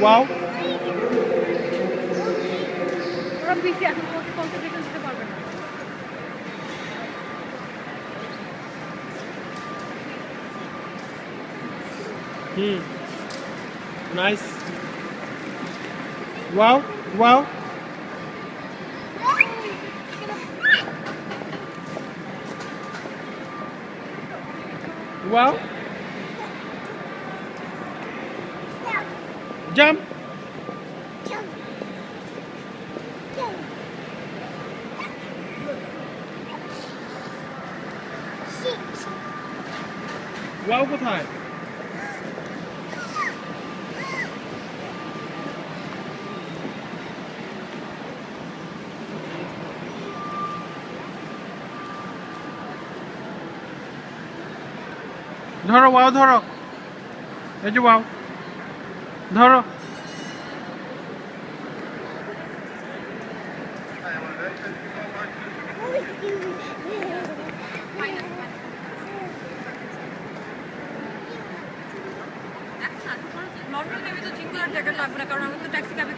Wow. ওরা busy এখন concentration দিতে পারবে না। Nice. Wow wow. Wow. Jump. Wow কোথায়? ধরো ওয়াও ধরো। এই যে ওয়াও ধরো। লন্ডনে তো চিন্তার জায়গা লাগবে না, কারণ আমি তো ট্যাক্সি ক্যাবে